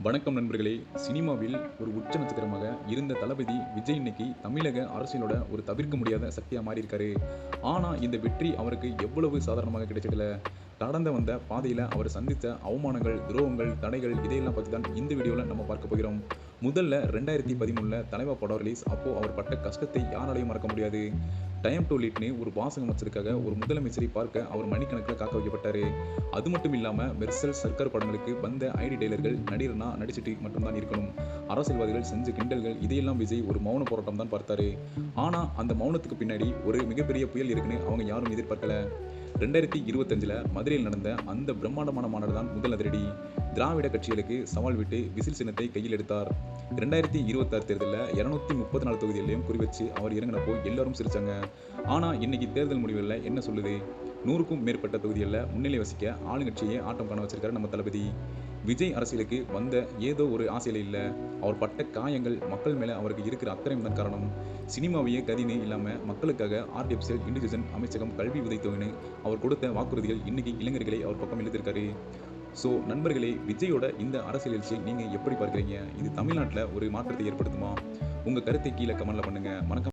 வணக்கம் நண்பர்களே. சினிமாவில் ஒரு உச்ச நட்சத்திரமாக இருந்த தளபதி விஜய் இன்னைக்கு தமிழக அரசியலோட ஒரு தவிர்க்க முடியாத சக்தியா மாறியிருக்காரு. ஆனா, இந்த வெற்றி அவருக்கு எவ்வளவு சாதாரணமாக கிடைச்சதில்ல. கடந்து வந்த பாதையில அவர் சந்தித்த அவமானங்கள், துரோகங்கள், தடைகள் இதையெல்லாம் பத்தி தான் இந்த வீடியோல நம்ம பார்க்க போகிறோம். முதல்ல 2013ல தலைவா படம் ரிலீஸ். அப்போ அவர் பட்ட கஷ்டத்தை யாராலயும் மறக்க முடியாது. டைம் டூ லிட்னு ஒரு வாசகம் வச்சதுக்காக ஒரு முதலமைச்சரை பார்க்க அவர் மணிக்கணக்கில் காக்க வைக்கப்பட்டாரு. அது மட்டும் இல்லாம மெர்சல், சர்க்கார் படங்களுக்கு வந்த ஐடி டெய்லர்கள் நடிகர்னா நடிச்சிட்டு மட்டும்தான் இருக்கணும். அரசியல்வாதிகள் செஞ்ச கிண்டல்கள் இதையெல்லாம் விஜய் ஒரு மௌன போராட்டம் தான் பார்த்தாரு. ஆனா அந்த மௌனத்துக்கு பின்னாடி ஒரு மிகப்பெரிய புயல் இருக்குன்னு அவங்க யாரும் எதிர்பார்க்கல. 2025ல மதுரையில் நடந்த அந்த பிரம்மாண்டமான மாநாடு தான் முதல் அதிரடி. திராவிட கட்சிகளுக்கு சவால் விட்டு விசில் சின்னத்தை கையில் எடுத்தார். 2026 தேர்தலில் 234 தொகுதிகளையும் குறிவச்சு அவர் இறங்கினப்போ எல்லாரும் சிரிச்சாங்க. ஆனா இன்னைக்கு தேர்தல் முடிவுகளில் என்ன சொல்லுது? 100க்கும் மேற்பட்ட தொகுதிகளில் முன்னிலை வசிக்க ஆளுங்கட்சியே ஆட்டம் காண வச்சிருக்காரு நம்ம தளபதி. விஜய் அரசியலுக்கு வந்த ஏதோ ஒரு ஆசையில இல்ல. அவர் பட்ட காயங்கள், மக்கள் மேல அவருக்கு இருக்கிற அக்கறையும் தான் காரணம். சினிமாவையே கதின்னு இல்லாம மக்களுக்காக ஆர்டிபிஷியல் இன்டெலிஜென்ஸ் அமைச்சகம், கல்வி உதவித்தொகைன்னு அவர் கொடுத்த வாக்குறுதிகள் இன்னைக்கு இளைஞர்களை அவர் பக்கம் இழுத்திருக்காரு. ஸோ நண்பர்களே, விஜயோட இந்த அரசியல் எழுச்சியை நீங்க எப்படி பார்க்குறீங்க? இது தமிழ்நாட்டில் ஒரு மாற்றத்தை ஏற்படுத்துமா? உங்க கருத்தை கீழே கமெண்ட்ல பண்ணுங்க. மறக்காம